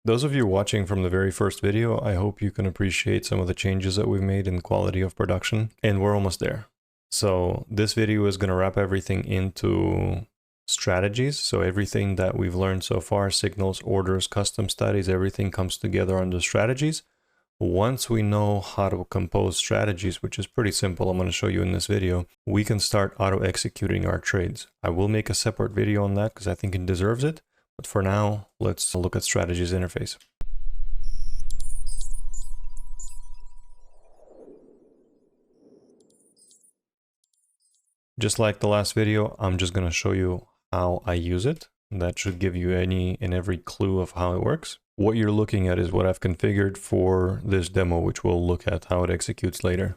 Those of you watching from the very first video, I hope you can appreciate some of the changes that we've made in quality of production, and we're almost there. So this video is going to wrap everything into strategies. So everything that we've learned so far, signals, orders, custom studies, everything comes together under strategies. Once we know how to compose strategies, which is pretty simple, I'm going to show you in this video, we can start auto-executing our trades. I will make a separate video on that because I think it deserves it. But for now, let's look at strategies interface. Just like the last video, I'm just going to show you how I use it. That should give you any and every clue of how it works. What you're looking at is what I've configured for this demo, which we'll look at how it executes later.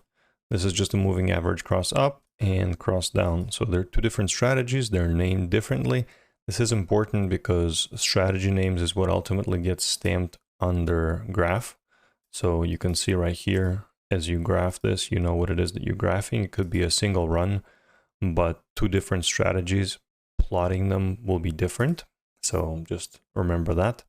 This is just a moving average cross up and cross down. So they're two different strategies. They're named differently. This is important because strategy names is what ultimately gets stamped under graph. So you can see right here, as you graph this, you know what it is that you're graphing. It could be a single run, but two different strategies, plotting them will be different. So just remember that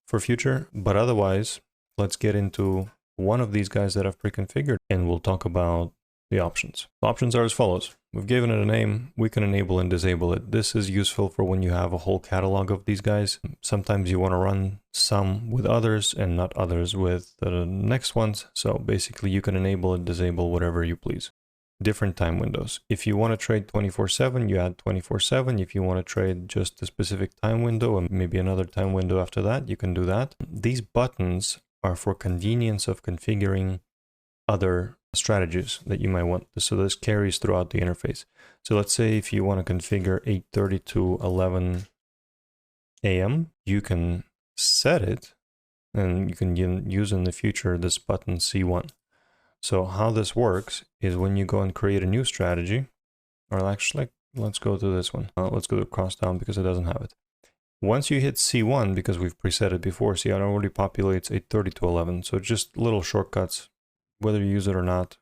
for future. But otherwise, let's get into one of these guys that I've pre-configured and we'll talk about the options. The options are as follows. We've given it a name. We can enable and disable it. This is useful for when you have a whole catalog of these guys. Sometimes you want to run some with others and not others with the next ones. So basically you can enable and disable whatever you please. Different time windows. If you want to trade 24/7, you add 24/7. If you want to trade just a specific time window and maybe another time window after that, you can do that. These buttons are for convenience of configuring other strategies that you might want. So this carries throughout the interface. So let's say if you want to configure 8:30 to 11 a.m., you can set it and you can use in the future this button C1. So how this works is when you go and create a new strategy, or actually, let's go to this one. Let's go to cross down because it doesn't have it. Once you hit C1, because we've preset it before, see, it already populates 8:30 to 11. So just little shortcuts, whether you use it or not,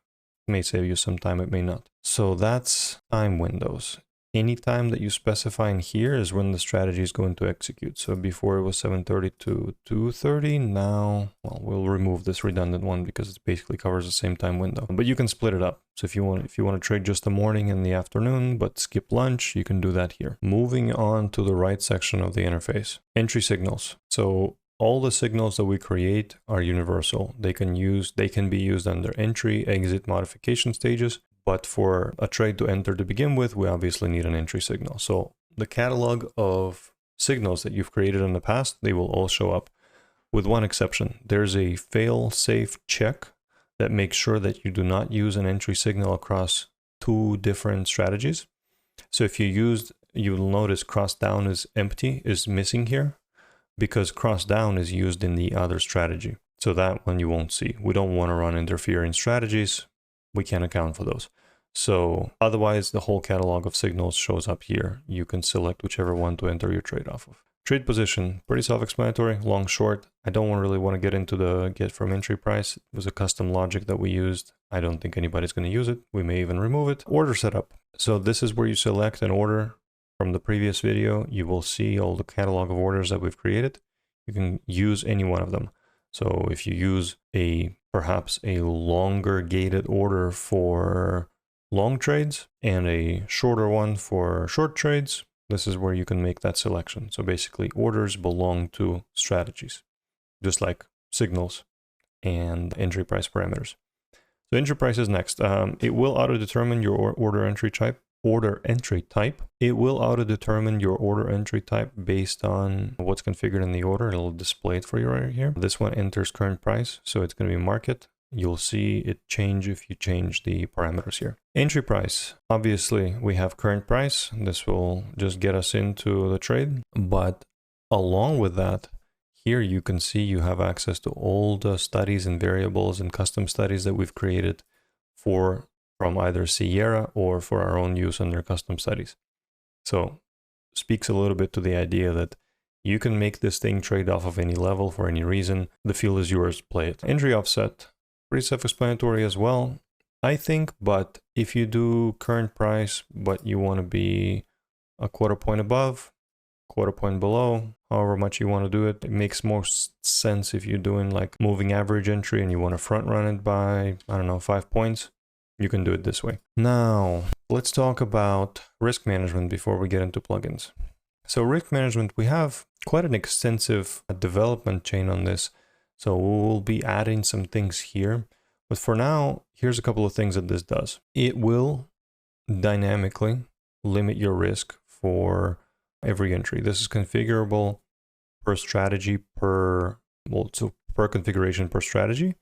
it may save you some time, it may not. So that's time windows. Any time that you specify in here is when the strategy is going to execute. So before it was 7:30 to 2:30, now, well, we'll remove this redundant one because it basically covers the same time window. But you can split it up. So if you want to trade just the morning and the afternoon, but skip lunch, you can do that here. Moving on to the right section of the interface, entry signals. So all the signals that we create are universal. They can be used under entry, exit, modification stages. But for a trade to enter to begin with, we obviously need an entry signal. So the catalog of signals that you've created in the past, they will all show up with one exception. There's a fail-safe check that makes sure that you do not use an entry signal across two different strategies. So if you'll notice cross down is empty, is missing here, because cross down is used in the other strategy. So that one you won't see. We don't want to run interfering strategies. We can't account for those. So otherwise, the whole catalog of signals shows up here. You can select whichever one to enter your trade off of. Trade position, pretty self-explanatory, long, short. I don't really want to get into the get from entry price. It was a custom logic that we used. I don't think anybody's going to use it. We may even remove it. Order setup. So this is where you select an order. From the previous video, you will see all the catalog of orders that we've created. You can use any one of them. So if you use perhaps a longer gated order for long trades and a shorter one for short trades, this is where you can make that selection. So basically orders belong to strategies, just like signals and entry price parameters. So entry price is next. It will auto-determine your order entry type. It will auto-determine your order entry type based on what's configured in the order. It'll display it for you right here. This one enters current price, so it's going to be market. You'll see it change if you change the parameters here. Entry price. Obviously, we have current price. This will just get us into the trade. But along with that, here you can see you have access to all the studies and variables and custom studies that we've created from either Sierra or for our own use under custom studies. So speaks a little bit to the idea that you can make this thing trade off of any level for any reason. The field is yours, play it. Entry offset, pretty self-explanatory as well, I think, but if you do current price, but you want to be a quarter point above, quarter point below, however much you want to do it. It makes more sense if you're doing like moving average entry and you want to front run it by, I don't know, 5 points. You can do it this way. Now, let's talk about risk management before we get into plugins. So risk management, we have quite an extensive development chain on this. So we'll be adding some things here. But for now, here's a couple of things that this does. It will dynamically limit your risk for every entry. This is configurable per strategy, per configuration per strategy.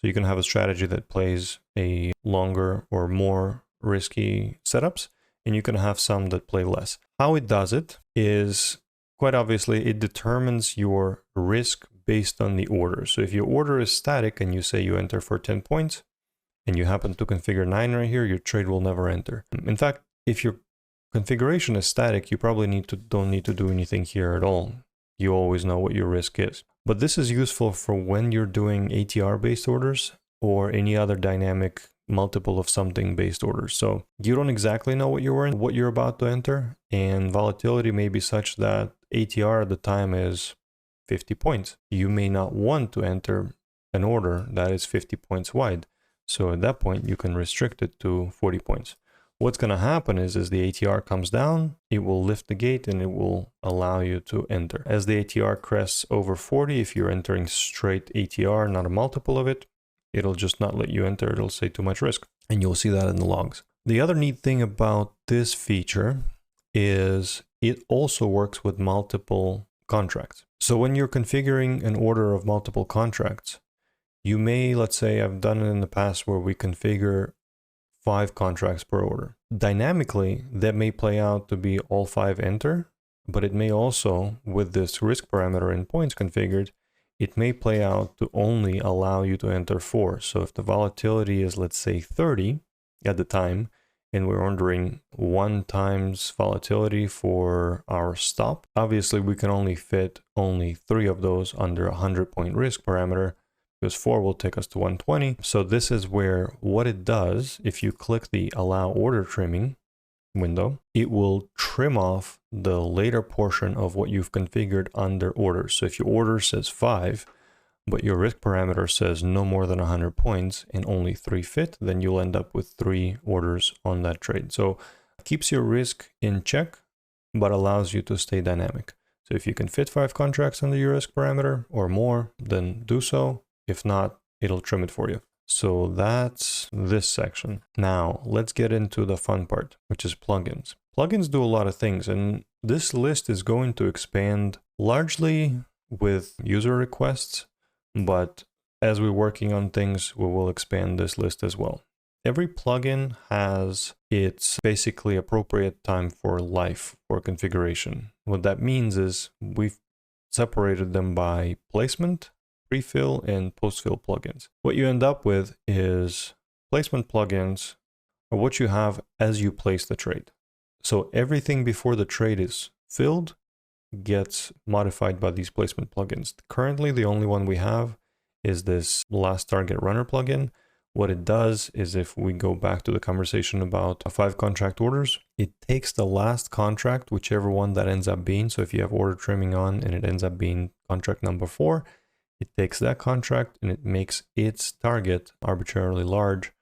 So you can have a strategy that plays a longer or more risky setups, and you can have some that play less. How it does it is, quite obviously, it determines your risk based on the order. So if your order is static and you say you enter for 10 points and you happen to configure 9 right here, your trade will never enter. In fact, if your configuration is static, you probably don't need to do anything here at all. You always know what your risk is. But this is useful for when you're doing ATR based orders or any other dynamic multiple of something based orders. So you don't exactly know what you're about to enter, and volatility may be such that ATR at the time is 50 points. You may not want to enter an order that is 50 points wide. So at that point, you can restrict it to 40 points. What's going to happen is as the ATR comes down, it will lift the gate and it will allow you to enter. As the ATR crests over 40, if you're entering straight ATR, not a multiple of it, it'll just not let you enter. It'll say too much risk. And you'll see that in the logs. The other neat thing about this feature is it also works with multiple contracts. So when you're configuring an order of multiple contracts, you may, let's say I've done it in the past where we configure 5 contracts per order. Dynamically, that may play out to be all 5 enter, but it may also, with this risk parameter in points configured, it may play out to only allow you to enter 4. So if the volatility is, let's say 30 at the time, and we're ordering 1 times volatility for our stop, obviously we can only fit only 3 of those under a 100-point risk parameter, because 4 will take us to 120. So this is where what it does, if you click the allow order trimming window, it will trim off the later portion of what you've configured under orders. So if your order says 5, but your risk parameter says no more than 100 points and only 3 fit, then you'll end up with 3 orders on that trade. So it keeps your risk in check, but allows you to stay dynamic. So if you can fit 5 contracts under your risk parameter or more, then do so. If not, it'll trim it for you. So that's this section. Now let's get into the fun part, which is plugins. Plugins do a lot of things, and this list is going to expand largely with user requests, but as we're working on things, we will expand this list as well. Every plugin has its basically appropriate time for life or configuration. What that means is we've separated them by placement, pre-fill, and post-fill plugins. What you end up with is placement plugins are what you have as you place the trade. So everything before the trade is filled gets modified by these placement plugins. Currently, the only one we have is this last target runner plugin. What it does is, if we go back to the conversation about 5 contract orders, it takes the last contract, whichever one that ends up being. So if you have order trimming on and it ends up being contract number 4, it takes that contract and it makes its target arbitrarily large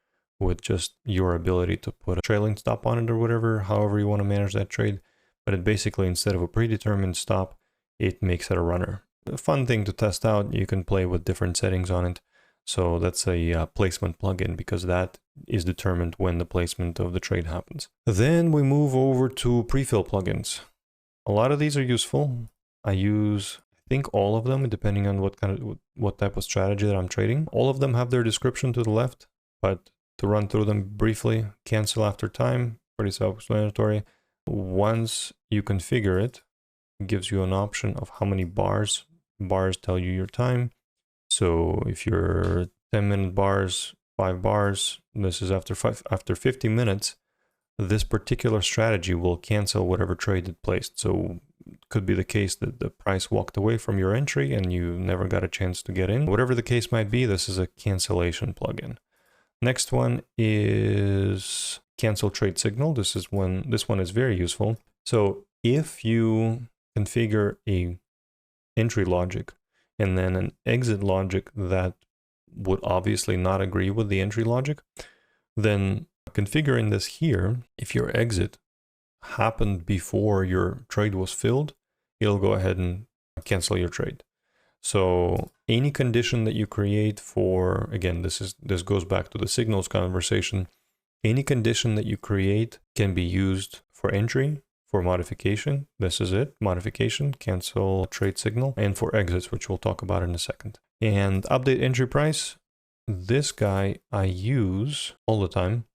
with just your ability to put a trailing stop on it or whatever, however you want to manage that trade. But it basically, instead of a predetermined stop, it makes it a runner. A fun thing to test out. You can play with different settings on it. So that's a placement plugin, because that is determined when the placement of the trade happens. Then we move over to pre-fill plugins. A lot of these are useful. I use, I think, all of them, depending on what type of strategy that I'm trading. All of them have their description to the left, but to run through them briefly: cancel after time, pretty self-explanatory. Once you configure it, it gives you an option of how many bars. Bars tell you your time. So if you're 10-minute bars, 5 bars, this is after 50 minutes, this particular strategy will cancel whatever trade it placed. So it could be the case that the price walked away from your entry and you never got a chance to get in. Whatever the case might be, this is a cancellation plugin. Next one is cancel trade signal. This one is very useful. So if you configure a entry logic and then an exit logic that would obviously not agree with the entry logic, then configuring this here, if your exit happened before your trade was filled, it'll go ahead and cancel your trade. So any condition that you create for, again, this goes back to the signals conversation. Any condition that you create can be used for entry, for modification. This is it, modification, cancel trade signal, and for exits, which we'll talk about in a second. And update entry price, this guy I use all the time.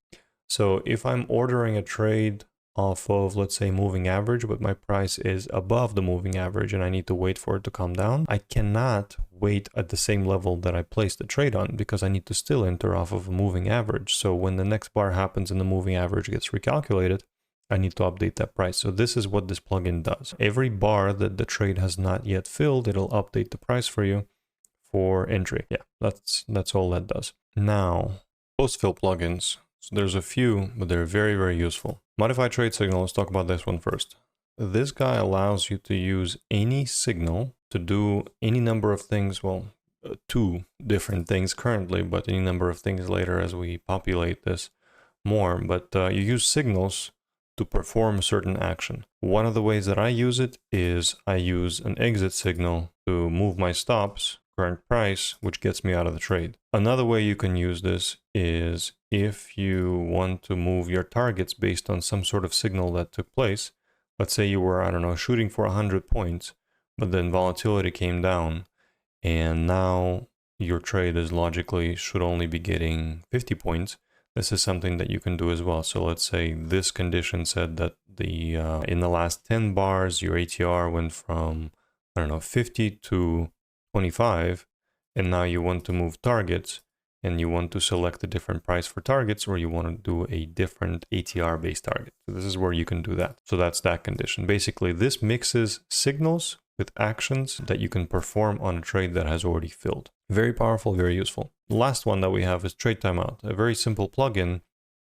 So if I'm ordering a trade off of, let's say, moving average, but my price is above the moving average and I need to wait for it to come down, I cannot wait at the same level that I placed the trade on because I need to still enter off of a moving average. So when the next bar happens and the moving average gets recalculated, I need to update that price. So this is what this plugin does. Every bar that the trade has not yet filled, it'll update the price for you for entry. Yeah, that's all that does. Now, post-fill plugins. So there's a few, but they're very, very useful. Modify trade signal, let's talk about this one first. This guy allows you to use any signal to do any number of things, well, two different things currently, but any number of things later as we populate this more. But you use signals to perform a certain action. One of the ways that I use it is I use an exit signal to move my stops, current price, which gets me out of the trade. Another way you can use this is if you want to move your targets based on some sort of signal that took place. Let's say you were, I don't know, shooting for 100 points, but then volatility came down and now your trade is logically should only be getting 50 points. This is something that you can do as well. So let's say this condition said that the in the last 10 bars, your ATR went from, I don't know, 50 to 25, and now you want to move targets and you want to select a different price for targets, or you want to do a different ATR based target. So this is where you can do that. So that's that condition. Basically, this mixes signals with actions that you can perform on a trade that has already filled. Very powerful, very useful. The last one that we have is trade timeout, a very simple plugin.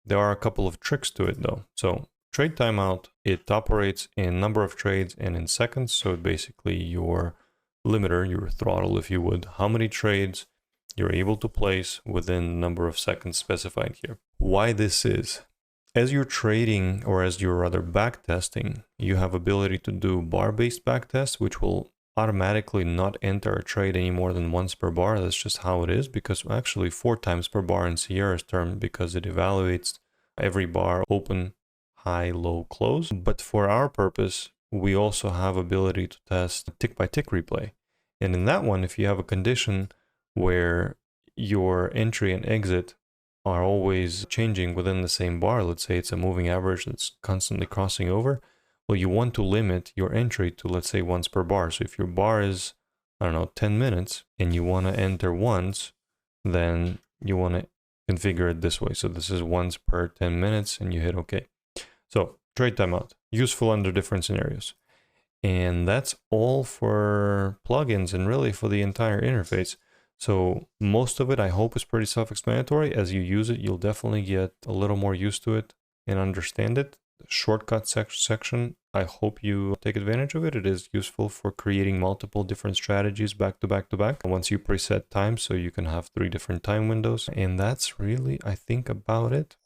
There are a couple of tricks to it though. So trade timeout, it operates in number of trades and in seconds. So basically your limiter, your throttle, if you would, how many trades you're able to place within the number of seconds specified here. Why this is, as you're trading, or as you're rather backtesting, you have ability to do bar-based backtest, which will automatically not enter a trade any more than once per bar. That's just how it is, because actually 4 times per bar in Sierra's term, because it evaluates every bar open, high, low, close. But for our purpose, we also have ability to test tick by tick replay. And in that one, if you have a condition where your entry and exit are always changing within the same bar, let's say it's a moving average that's constantly crossing over, well, you want to limit your entry to, let's say, once per bar. So if your bar is, I don't know, 10 minutes and you want to enter once, then you want to configure it this way. So this is once per 10 minutes and you hit OK. So trade timeout, useful under different scenarios. And that's all for plugins and really for the entire interface. So most of it, I hope, is pretty self-explanatory. As you use it, you'll definitely get a little more used to it and understand it. The shortcut section, I hope you take advantage of it. It is useful for creating multiple different strategies back to back to back. Once you preset time, so you can have 3 different time windows. And that's really, I think, about it.